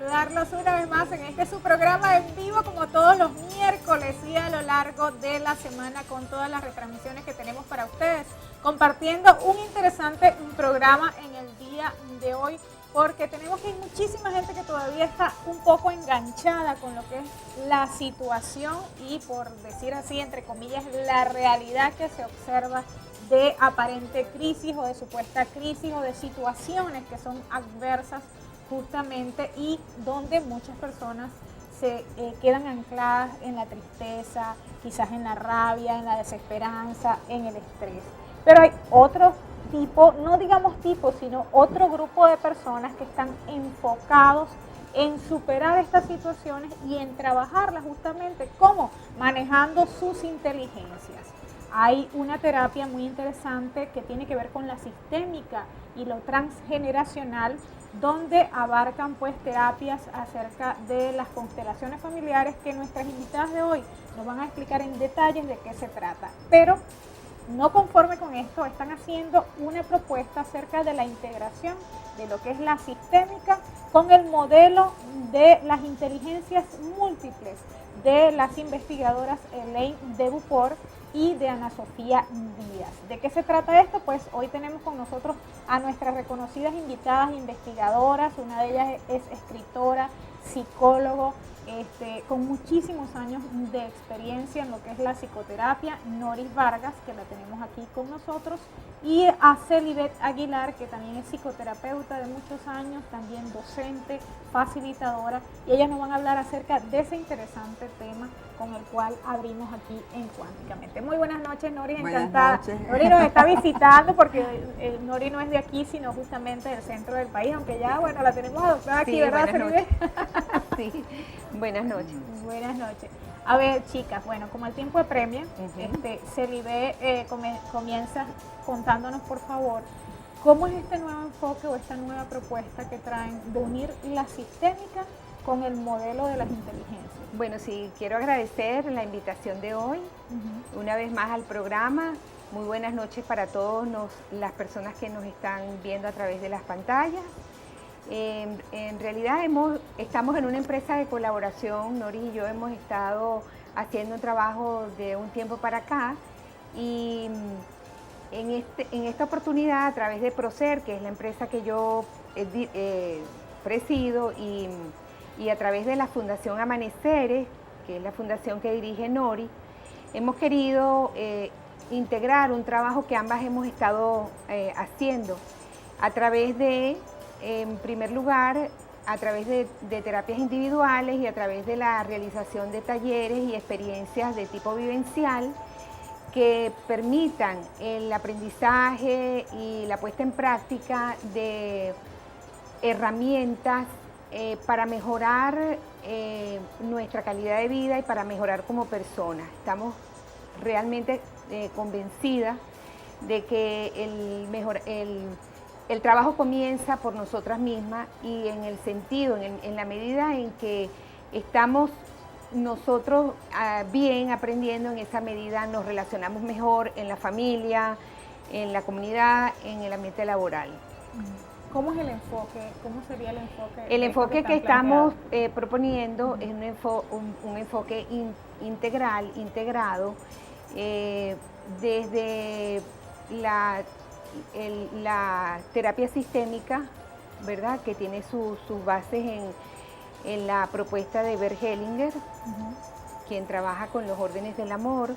saludarlos una vez más en este su programa en vivo como todos los miércoles y a lo largo de la semana con todas las retransmisiones que tenemos para ustedes, compartiendo un interesante programa en el día de hoy porque tenemos que hay muchísima gente que todavía está un poco enganchada con lo que es la situación y por decir así, entre comillas, la realidad que se observa de aparente crisis o de supuesta crisis o de situaciones que son adversas justamente y donde muchas personas se quedan ancladas en la tristeza, quizás en la rabia, en la desesperanza, en el estrés. Pero hay otro tipo, no digamos tipo, sino otro grupo de personas que están enfocados en superar estas situaciones y en trabajarlas justamente como manejando sus inteligencias. Hay una terapia muy interesante que tiene que ver con la sistémica y lo transgeneracional, donde abarcan pues terapias acerca de las constelaciones familiares que nuestras invitadas de hoy nos van a explicar en detalles de qué se trata. Pero no conforme con esto, están haciendo una propuesta acerca de la integración de lo que es la sistémica con el modelo de las inteligencias múltiples de las investigadoras Elaine de Beauport y de Ana Sofía Díaz. ¿De qué se trata esto? Pues hoy tenemos con nosotros a nuestras reconocidas invitadas investigadoras, una de ellas es escritora, psicólogo, con muchísimos años de experiencia en lo que es la psicoterapia, Noris Vargas, que la tenemos aquí con nosotros, y a Celibet Aguilar, que también es psicoterapeuta de muchos años, también docente, facilitadora, y ellas nos van a hablar acerca de ese interesante tema con el cual abrimos aquí en Cuánticamente. Muy buenas noches, Nori, encantada. Buenas noches. Nori nos está visitando porque Nori no es de aquí, sino justamente del centro del país, aunque ya, bueno, la tenemos adoptada aquí, Sí, ¿verdad, Celibet? Sí, buenas noches. Buenas noches. A ver, chicas, bueno, como el tiempo apremia, Celibet comienza contándonos, por favor, cómo es este nuevo enfoque o esta nueva propuesta que traen de unir la sistémica con el modelo de las inteligencias. Bueno, sí, quiero agradecer la invitación de hoy, una vez más al programa. Muy buenas noches para todas las personas que nos están viendo a través de las pantallas. En realidad estamos en una empresa de colaboración, Nori y yo hemos estado haciendo un trabajo de un tiempo para acá y en esta oportunidad a través de Procer, que es la empresa que yo presido, y a través de la Fundación Amaneceres, que es la fundación que dirige Nori, hemos querido integrar un trabajo que ambas hemos estado haciendo a través de, en primer lugar, a través de terapias individuales y a través de la realización de talleres y experiencias de tipo vivencial que permitan el aprendizaje y la puesta en práctica de herramientas para mejorar nuestra calidad de vida y para mejorar como personas. Estamos realmente convencidas de que el trabajo comienza por nosotras mismas y en el sentido, en la medida en que estamos nosotros bien aprendiendo, en esa medida nos relacionamos mejor en la familia, en la comunidad, en el ambiente laboral. ¿Cómo es el enfoque? ¿Cómo sería el enfoque? El enfoque que estamos proponiendo es un enfoque integral, integrado, desde la terapia sistémica, ¿verdad?, que tiene sus bases en la propuesta de Bert Hellinger, quien trabaja con los órdenes del amor,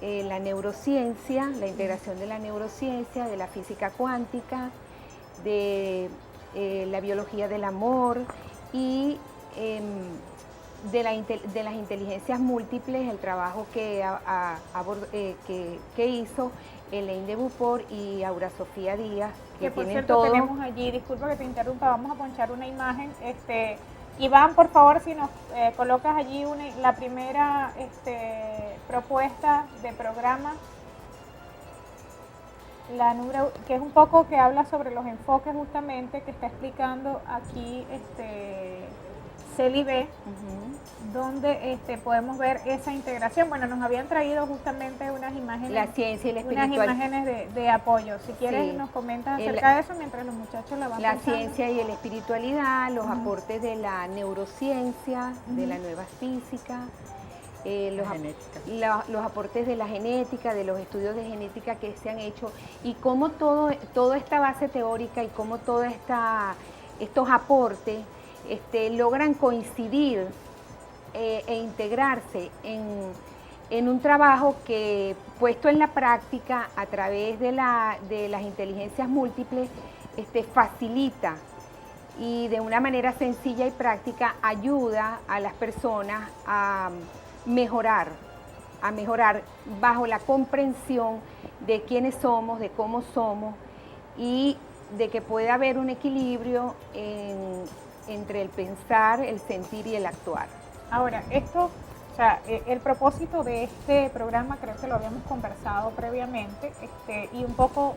la neurociencia, la integración de la neurociencia, de la física cuántica, de la biología del amor y de las inteligencias múltiples, el trabajo que hizo Elaine de Beauport y Aura Sofía Díaz, que por cierto tenemos allí, disculpa que te interrumpa, vamos a ponchar una imagen. Iván, por favor, si nos colocas allí la primera propuesta de programa, que es un poco que habla sobre los enfoques justamente que está explicando aquí CELIBE, donde podemos ver esa integración. Bueno, nos habían traído justamente unas imágenes, la ciencia y la unas espiritualidad. imágenes de apoyo. Si quieres, Sí. nos comentas acerca de eso mientras los muchachos la van La pensando. ciencia y la espiritualidad, los aportes de la neurociencia, de la nueva física, los aportes de la genética, de los estudios de genética que se han hecho, y cómo toda esta base teórica y cómo todos estos aportes logran coincidir e integrarse en un trabajo que, puesto en la práctica a través de las inteligencias múltiples, facilita y de una manera sencilla y práctica ayuda a las personas a mejorar bajo la comprensión de quiénes somos, de cómo somos, y de que puede haber un equilibrio entre el pensar, el sentir y el actuar. Ahora, o sea, el propósito de este programa, creo que lo habíamos conversado previamente, y un poco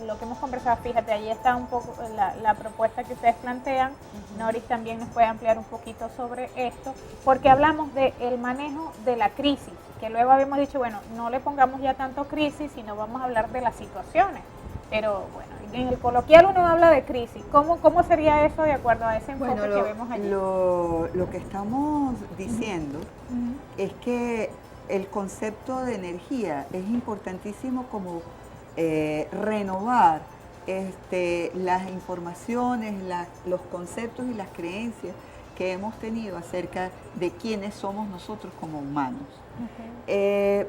lo que hemos conversado, fíjate, ahí está un poco la propuesta que ustedes plantean. Noris también nos puede ampliar un poquito sobre esto, porque hablamos del manejo de la crisis, que luego habíamos dicho, bueno, no le pongamos ya tanto crisis, sino vamos a hablar de las situaciones. Pero bueno, en el coloquial uno habla de crisis. ¿Cómo sería eso de acuerdo a ese enfoque que vemos allí? Lo que estamos diciendo es que el concepto de energía es importantísimo, como renovar las informaciones, los conceptos y las creencias que hemos tenido acerca de quiénes somos nosotros como humanos.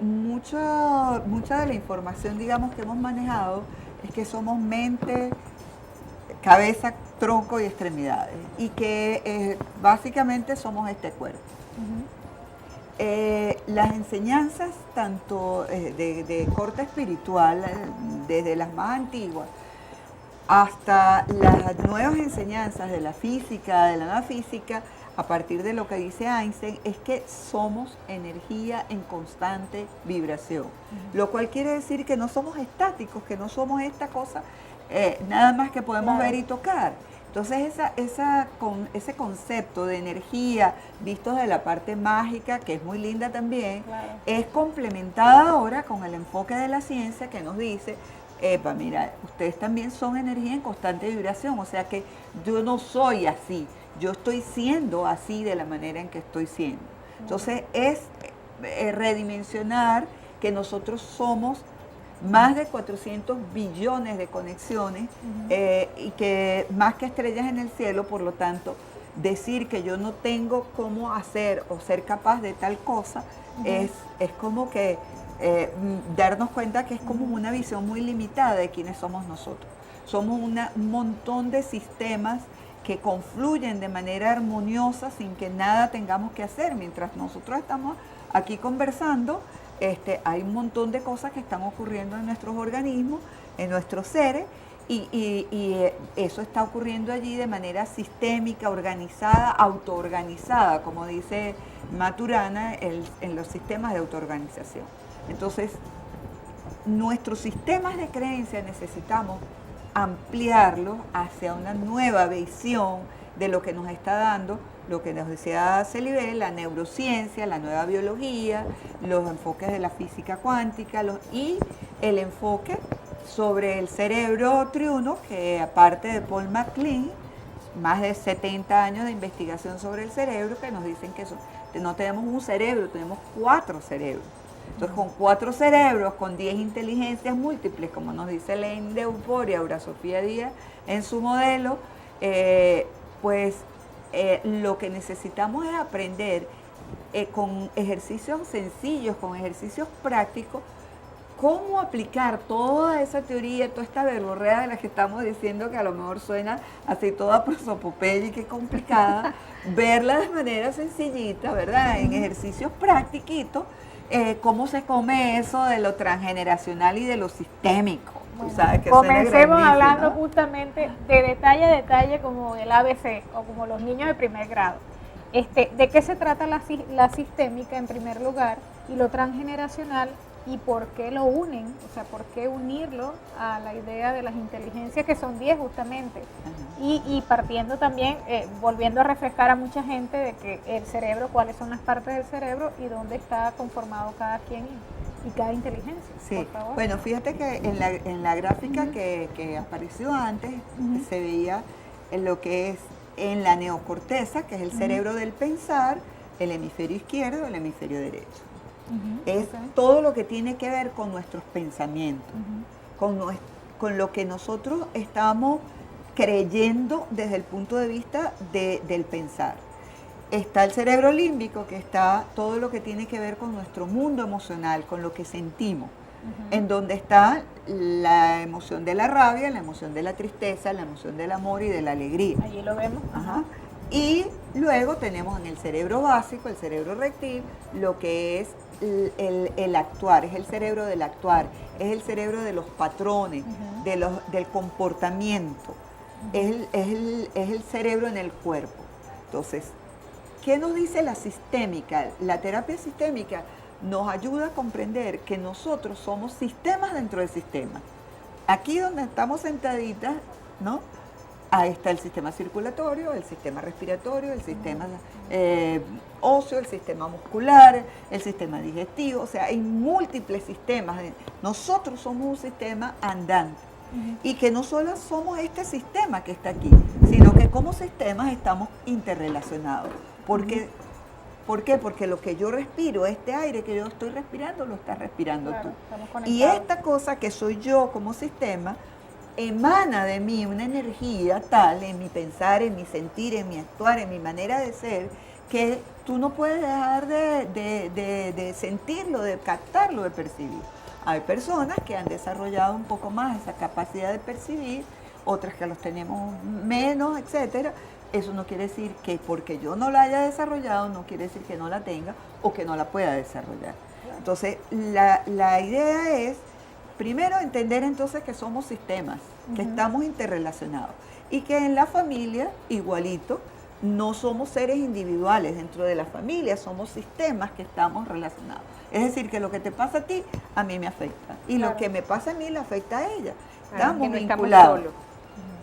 Mucha de la información, digamos, que hemos manejado es que somos mente, cabeza, tronco y extremidades, y que básicamente somos este cuerpo. Las enseñanzas tanto de corte espiritual, desde las más antiguas hasta las nuevas enseñanzas de la física, de la nueva física, a partir de lo que dice Einstein, es que somos energía en constante vibración, lo cual quiere decir que no somos estáticos, que no somos esta cosa nada más que podemos ver y tocar. Entonces ese concepto de energía, visto de la parte mágica, que es muy linda también, es complementada ahora con el enfoque de la ciencia, que nos dice, mira, ustedes también son energía en constante vibración, o sea que yo no soy así, yo estoy siendo así de la manera en que estoy siendo. Entonces es redimensionar que nosotros somos más de 400 billones de conexiones, y que más que estrellas en el cielo. Por lo tanto, decir que yo no tengo cómo hacer o ser capaz de tal cosa es como que darnos cuenta que es como una visión muy limitada de quiénes somos nosotros. Somos un montón de sistemas que confluyen de manera armoniosa sin que nada tengamos que hacer. Mientras nosotros estamos aquí conversando, hay un montón de cosas que están ocurriendo en nuestros organismos, en nuestros seres, y eso está ocurriendo allí de manera sistémica, organizada, autoorganizada, como dice Maturana, en los sistemas de autoorganización. Entonces, nuestros sistemas de creencia necesitamos ampliarlos hacia una nueva visión de lo que nos está dando, lo que nos decía CELIBE, la neurociencia, la nueva biología, los enfoques de la física cuántica y el enfoque sobre el cerebro triuno, que aparte de Paul MacLean, más de 70 años de investigación sobre el cerebro, que nos dicen que no tenemos un cerebro, tenemos 4 cerebros. Entonces, con 4 cerebros, con 10 inteligencias múltiples, como nos dice Elaine de Euforia, Aura Sofía Díaz, en su modelo, lo que necesitamos es aprender con ejercicios sencillos, con ejercicios prácticos, cómo aplicar toda esa teoría, toda esta verborrea de la que estamos diciendo, que a lo mejor suena así toda prosopopeya y que complicada, verla de manera sencillita, ¿verdad? En ejercicios practiquitos, cómo se come eso de lo transgeneracional y de lo sistémico. Bueno, ¿sabes? Que comencemos hablando justamente de detalle a detalle, como el ABC o como los niños de primer grado. ¿De qué se trata la sistémica en primer lugar y lo transgeneracional y por qué lo unen, o sea, por qué unirlo a la idea de las inteligencias, que son 10 justamente. Y partiendo también, volviendo a refrescar a mucha gente de que el cerebro, cuáles son las partes del cerebro y dónde está conformado cada quien y cada inteligencia. Sí, por favor. bueno, fíjate que en la gráfica que apareció antes se veía en lo que es en la neocorteza, que es el cerebro del pensar, el hemisferio izquierdo, el hemisferio derecho. Es todo lo que tiene que ver con nuestros pensamientos, con lo que nosotros estamos creyendo desde el punto de vista del pensar. Está el cerebro límbico, que está todo lo que tiene que ver con nuestro mundo emocional, con lo que sentimos, en donde está la emoción de la rabia, la emoción de la tristeza, la emoción del amor y de la alegría. Allí lo vemos. Y luego tenemos en el cerebro básico, el cerebro reptil, lo que es el actuar, es el cerebro del actuar, es el cerebro de los patrones, del comportamiento, es el cerebro en el cuerpo. Entonces, ¿qué nos dice la sistémica? La terapia sistémica nos ayuda a comprender que nosotros somos sistemas dentro del sistema. Aquí donde estamos sentaditas, ¿no? Ahí está el sistema circulatorio, el sistema respiratorio, el sistema óseo, el sistema muscular, el sistema digestivo. O sea, hay múltiples sistemas. Nosotros somos un sistema andante. Y que no solo somos este sistema que está aquí, sino que como sistemas estamos interrelacionados. ¿Por qué? Porque lo que yo respiro, este aire que yo estoy respirando, lo estás respirando tú. Y esta cosa que soy yo como sistema, emana de mí una energía tal en mi pensar, en mi sentir, en mi actuar, en mi manera de ser, que tú no puedes dejar de sentirlo, de captarlo, de percibir. Hay personas que han desarrollado un poco más esa capacidad de percibir, otras que los tenemos menos, etcétera. Eso no quiere decir que porque yo no la haya desarrollado, no quiere decir que no la tenga o que no la pueda desarrollar. Entonces, la idea es, primero, entender entonces que somos sistemas, que estamos interrelacionados y que en la familia, igualito, no somos seres individuales. Dentro de la familia somos sistemas que estamos relacionados. Es decir, que lo que te pasa a ti, a mí me afecta. Y lo que me pasa a mí, le afecta a ella. Estamos vinculados.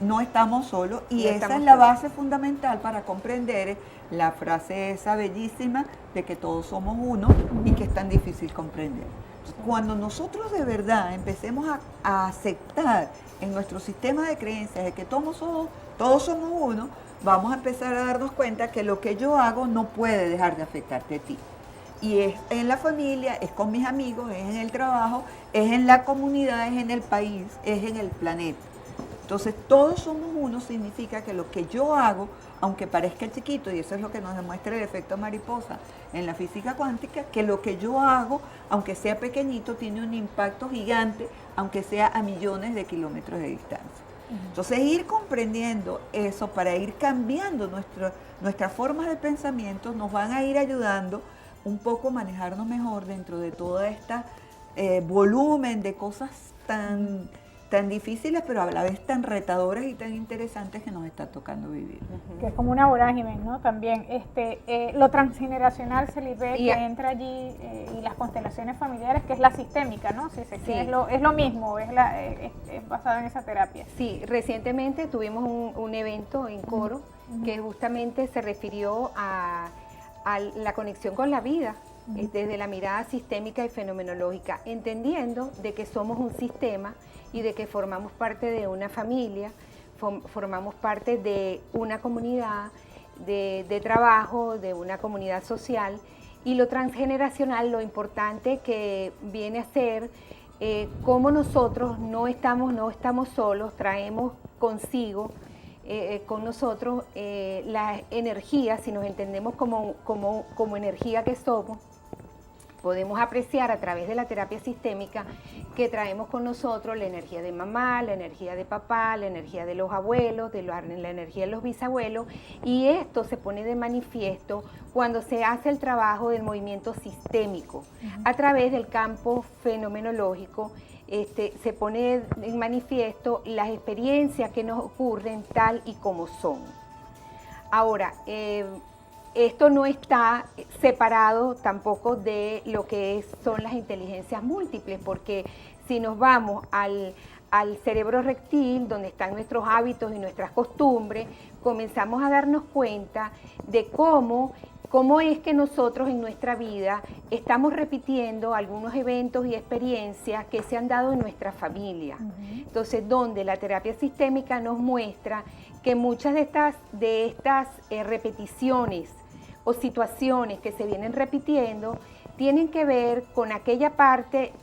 No estamos solos. Y esa es la base fundamental para comprender la frase esa bellísima de que todos somos uno y que es tan difícil comprender. Cuando nosotros de verdad empecemos a aceptar en nuestro sistema de creencias de que todos somos uno, vamos a empezar a darnos cuenta que lo que yo hago no puede dejar de afectarte a ti. Y es en la familia, es con mis amigos, es en el trabajo, es en la comunidad, es en el país, es en el planeta. Entonces, todos somos uno significa que lo que yo hago, aunque parezca chiquito, y eso es lo que nos demuestra el efecto mariposa en la física cuántica, que lo que yo hago, aunque sea pequeñito, tiene un impacto gigante, aunque sea a millones de kilómetros de distancia. Entonces, ir comprendiendo eso para ir cambiando nuestras formas de pensamiento nos van a ir ayudando un poco a manejarnos mejor dentro de toda esta volumen de cosas tan difíciles, pero a la vez tan retadoras y tan interesantes que nos está tocando vivir. Que es como una vorágine, ¿no? También lo transgeneracional se le ve que entra allí y las constelaciones familiares, que es la sistémica, ¿no? Sí. Es lo mismo, es basado en esa terapia. Sí, recientemente tuvimos un evento en Coro que justamente se refirió a la conexión con la vida, desde la mirada sistémica y fenomenológica, entendiendo de que somos un sistema y de que formamos parte de una familia, formamos parte de una comunidad de trabajo, de una comunidad social, y lo transgeneracional, lo importante que viene a ser cómo nosotros no estamos solos, traemos consigo con nosotros la energía, si nos entendemos como energía que somos, podemos apreciar a través de la terapia sistémica que traemos con nosotros la energía de mamá, la energía de papá, la energía de los abuelos, la energía de los bisabuelos, y esto se pone de manifiesto cuando se hace el trabajo del movimiento sistémico a través del campo fenomenológico. Se pone en manifiesto las experiencias que nos ocurren tal y como son. Ahora, esto no está separado tampoco de lo que son las inteligencias múltiples, porque si nos vamos al cerebro reptil, donde están nuestros hábitos y nuestras costumbres, comenzamos a darnos cuenta de cómo es que nosotros en nuestra vida estamos repitiendo algunos eventos y experiencias que se han dado en nuestra familia. Entonces, donde la terapia sistémica nos muestra que muchas de estas repeticiones o situaciones que se vienen repitiendo tienen que ver con aquella parte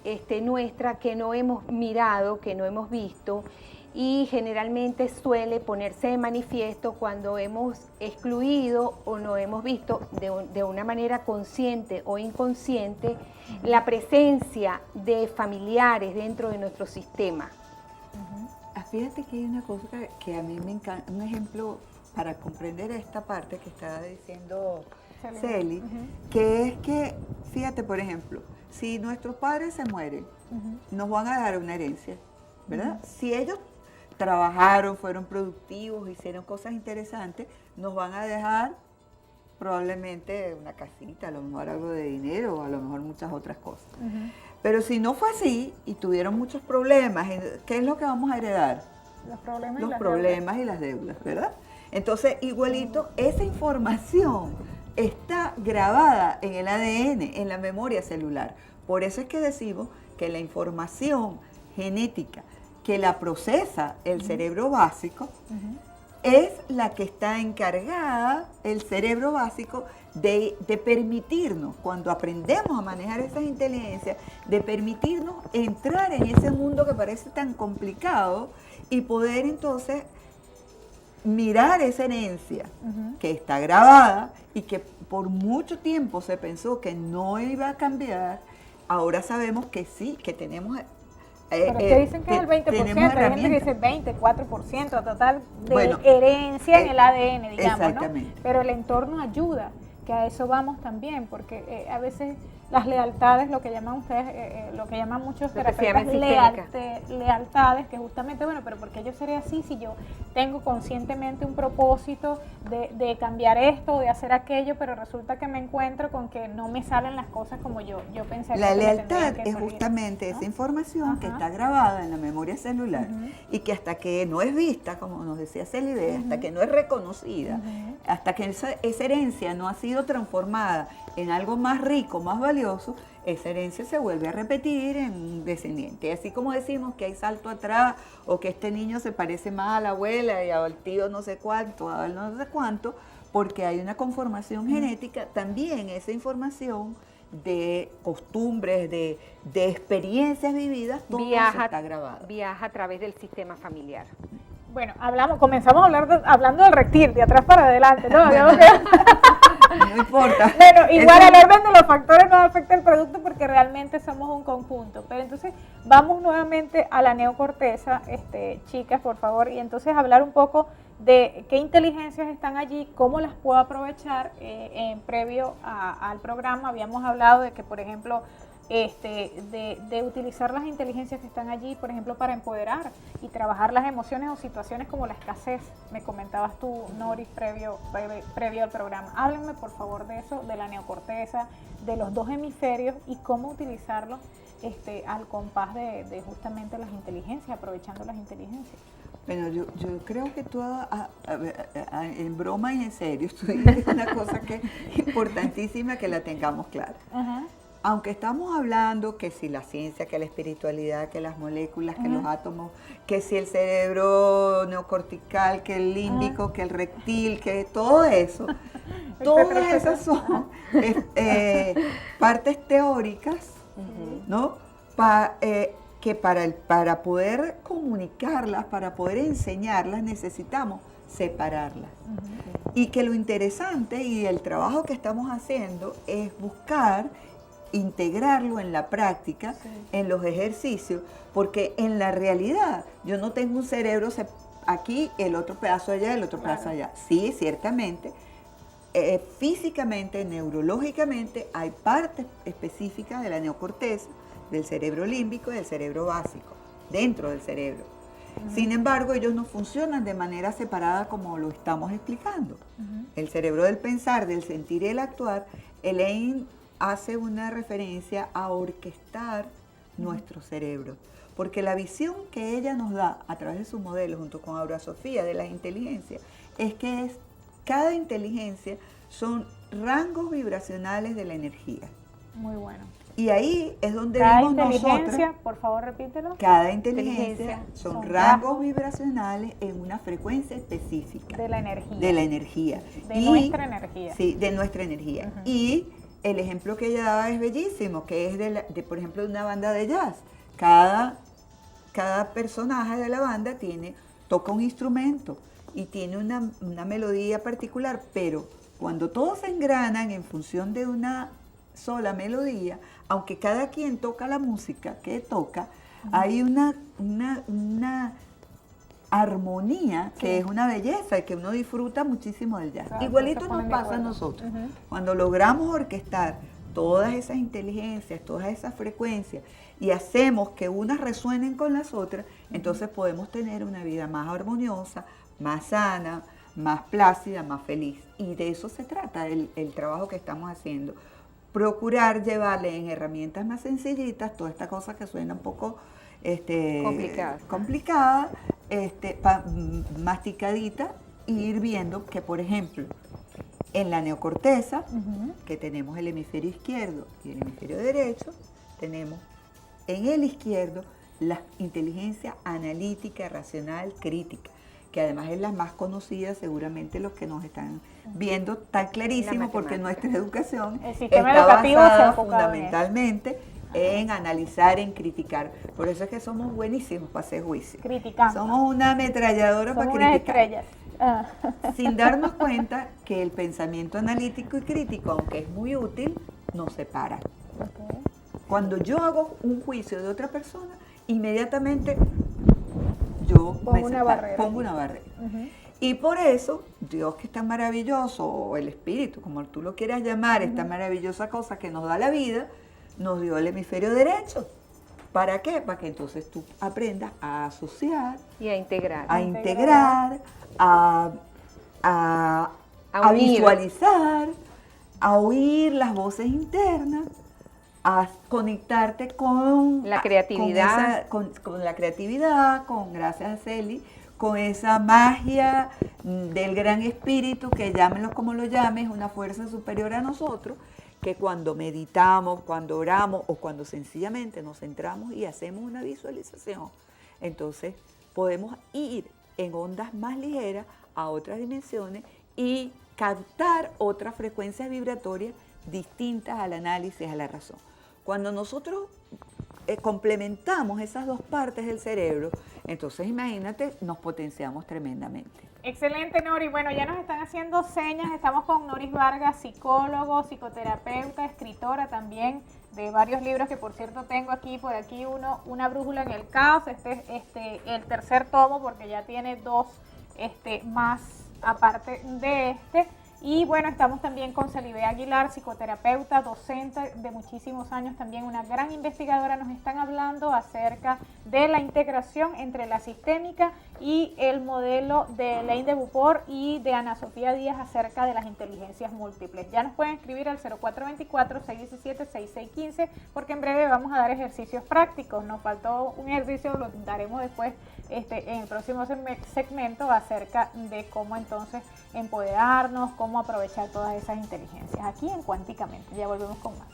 nuestra que no hemos mirado, que no hemos visto, y generalmente suele ponerse de manifiesto cuando hemos excluido o no hemos visto de una manera consciente o inconsciente la presencia de familiares dentro de nuestro sistema. Fíjate que hay una cosa que a mí me encanta, un ejemplo para comprender esta parte que estaba diciendo Celi, que es que, fíjate, por ejemplo, si nuestros padres se mueren, nos van a dejar una herencia, ¿verdad? Si ellos trabajaron, fueron productivos, hicieron cosas interesantes, nos van a dejar probablemente una casita, a lo mejor algo de dinero o a lo mejor muchas otras cosas. Pero si no fue así y tuvieron muchos problemas, ¿qué es lo que vamos a heredar? Los problemas y las deudas, ¿verdad? Entonces, igualito, esa información está grabada en el ADN, en la memoria celular. Por eso es que decimos que la información genética que la procesa el cerebro básico es la que está encargada, el cerebro básico, de permitirnos, cuando aprendemos a manejar esas inteligencias, de permitirnos entrar en ese mundo que parece tan complicado y poder entonces mirar esa herencia que está grabada y que por mucho tiempo se pensó que no iba a cambiar. Ahora sabemos que sí, que tenemos... Pero es que dicen que es el 20%, hay gente que dice 24% total de herencia en el ADN, digamos, ¿no? Pero el entorno ayuda, que a eso vamos también, porque a veces las lealtades, lo que llaman ustedes, lo que llaman muchos terapeutas lealtades, que justamente, bueno, pero ¿por qué yo seré así si yo tengo conscientemente un propósito de cambiar esto, de hacer aquello, pero resulta que me encuentro con que no me salen las cosas como yo pensé? La lealtad es justamente esa información que está grabada en la memoria celular y que hasta que no es vista, como nos decía Celide, hasta que no es reconocida, hasta que esa herencia no ha sido transformada en algo más rico, más valioso, esa herencia se vuelve a repetir en un descendiente. Así como decimos que hay salto atrás, o que este niño se parece más a la abuela y al tío no sé cuánto, al no sé cuánto, porque hay una conformación genética, también esa información de costumbres, de experiencias vividas, todo está grabado. Viaja a través del sistema familiar. Bueno, comenzamos a hablar hablando del reptil, de atrás para adelante, ¿no? No importa. Bueno, igual el orden de los factores no afecta el producto porque realmente somos un conjunto. Pero entonces vamos nuevamente a la neocorteza, chicas, por favor, y entonces hablar un poco de qué inteligencias están allí, cómo las puedo aprovechar. Previo al programa habíamos hablado de que, por ejemplo, de utilizar las inteligencias que están allí, por ejemplo, para empoderar y trabajar las emociones o situaciones como la escasez. Me comentabas tú, Nori, previo al programa. Háblenme, por favor, de eso, de la neocorteza, de los dos hemisferios y cómo utilizarlos al compás de justamente las inteligencias, aprovechando las inteligencias. Bueno, yo creo que tú, en broma y en serio, tú dices una cosa que es importantísima que la tengamos clara. Aunque estamos hablando que si la ciencia, que la espiritualidad, que las moléculas, que los átomos, que si el cerebro neocortical, que el límbico, que el reptil, que todo eso, todas esas son partes teóricas, ¿no? Que para poder comunicarlas, para poder enseñarlas, necesitamos separarlas. Y que lo interesante y el trabajo que estamos haciendo es buscar integrarlo en la práctica, en los ejercicios, porque en la realidad yo no tengo un cerebro aquí, el otro pedazo allá, el otro pedazo allá. Sí, ciertamente, físicamente, neurológicamente, hay partes específicas de la neocorteza, del cerebro límbico y del cerebro básico, dentro del cerebro. Sin embargo, ellos no funcionan de manera separada como lo estamos explicando. El cerebro del pensar, del sentir y el actuar, Elaine hace una referencia a orquestar nuestro cerebro. Porque la visión que ella nos da a través de su modelo, junto con Aura Sofía, de las inteligencias, es que cada inteligencia son rangos vibracionales de la energía. Muy bueno. Y ahí es donde Cada vimos inteligencia, nosotros, por favor repítelo. cada inteligencia son rangos vibracionales en una frecuencia específica. De la energía. De la energía. De nuestra energía. Sí, de nuestra energía. Y el ejemplo que ella daba es bellísimo, que es por ejemplo, de una banda de jazz. Cada personaje de la banda toca un instrumento y tiene una melodía particular, pero cuando todos se engranan en función de una sola melodía, aunque cada quien toca la música que toca, hay una armonía que es una belleza y que uno disfruta muchísimo del jazz. Claro, Igualito se nos ponen de pasa a acuerdo. nosotros. Cuando logramos orquestar todas esas inteligencias, todas esas frecuencias y hacemos que unas resuenen con las otras, entonces podemos tener una vida más armoniosa, más sana, más plácida, más feliz. Y de eso se trata el trabajo que estamos haciendo. Procurar llevarle en herramientas más sencillitas toda esta cosa que suena un poco complicada, masticadita, y ir viendo que, por ejemplo, en la neocorteza, que tenemos el hemisferio izquierdo y el hemisferio derecho, tenemos en el izquierdo la inteligencia analítica, racional, crítica, que además es la más conocida, seguramente los que nos están viendo tan clarísimo, porque nuestra educación el sistema está educativo se ha basada enfocado fundamentalmente en analizar, en criticar. Por eso es que somos buenísimos para hacer juicio. Criticando. Somos una ametralladora para Somos unas criticar. estrellas. Sin darnos cuenta que el pensamiento analítico y crítico, aunque es muy útil, nos separa. Cuando yo hago un juicio de otra persona, inmediatamente yo Pongo una barrera. pongo una barrera. Y por eso, Dios, que es tan maravilloso, o el espíritu, como tú lo quieras llamar, esta maravillosa cosa que nos da la vida, nos dio el hemisferio derecho. ¿Para qué? Para que entonces tú aprendas a asociar, Y a integrar. a unir. visualizar, a oír las voces internas, a conectarte con La creatividad. con la creatividad, gracias a Celi, con esa magia del gran espíritu, que llámenlo como lo llames, una fuerza superior a nosotros, que cuando meditamos, cuando oramos o cuando sencillamente nos centramos y hacemos una visualización, entonces podemos ir en ondas más ligeras a otras dimensiones y captar otras frecuencias vibratorias distintas al análisis, a la razón. Cuando nosotros complementamos esas dos partes del cerebro, entonces imagínate, nos potenciamos tremendamente. Excelente, Nori. Bueno, ya nos están haciendo señas. Estamos con Noris Vargas, psicólogo, psicoterapeuta, escritora también de varios libros, que por cierto tengo aquí, por aquí uno, Una brújula en el caos. Este es el tercer tomo, porque ya tiene dos más aparte de este. Y bueno, estamos también con Celibé Aguilar, psicoterapeuta, docente de muchísimos años, también una gran investigadora. Nos están hablando acerca de la integración entre la sistémica y el modelo de Elaine de Beauport y de Ana Sofía Díaz acerca de las inteligencias múltiples. Ya nos pueden escribir al 0424-617-6615, porque en breve vamos a dar ejercicios prácticos. Nos faltó un ejercicio, lo daremos después en el próximo segmento, acerca de cómo entonces empoderarnos, cómo aprovechar todas esas inteligencias aquí en Cuánticamente. Ya volvemos con más.